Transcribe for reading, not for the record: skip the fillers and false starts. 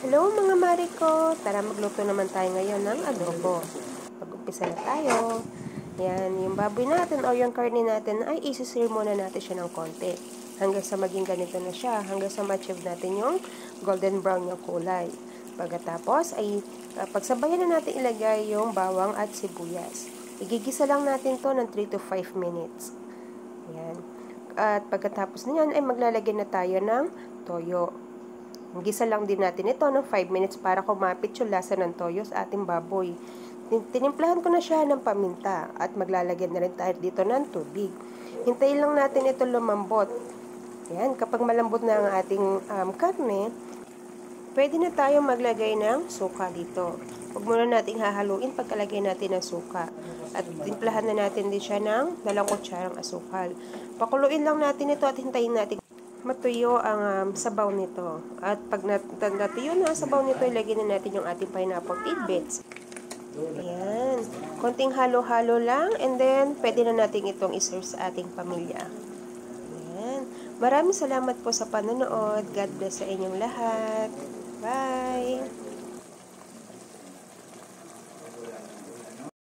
Hello mga Mariko! Tara magluto naman tayo ngayon ng adobo. Mag-umpisa na tayo. Yan, yung baboy natin o yung karne natin ay isisir muna natin siya ng konti. Hanggang sa maging ganito na siya. Hanggang sa ma-achieve natin yung golden brown yung kulay. Pagkatapos ay pagsabayan na natin ilagay yung bawang at sibuyas. Igigisa lang natin to ng 3 to 5 minutes. Yan. At pagkatapos niyan ay maglalagay na tayo ng toyo. Gisa lang din natin ito ng 5 minutes para kumapit yung lasa ng toyo sa ating baboy. Tinimplahan ko na siya ng paminta at maglalagyan na rin tayo dito ng tubig. Hintayin lang natin ito lumambot. Yan, kapag malambot na ang ating karne, pwede na tayo maglagay ng suka dito. Huwag muna nating hahaluin pagkalagay natin ng suka. At timplahan na natin din siya ng 2 kutsarang asukal. Pakuluin lang natin ito at hintayin natin matuyo ang sabaw nito. At pag natuyo na ang sabaw nito, ilagay na natin yung ating pineapple tidbits. Ayan. Konting halo-halo lang and then pwede na natin itong iserve sa ating pamilya. Ayan. Maraming salamat po sa panonood. God bless sa inyong lahat. Bye!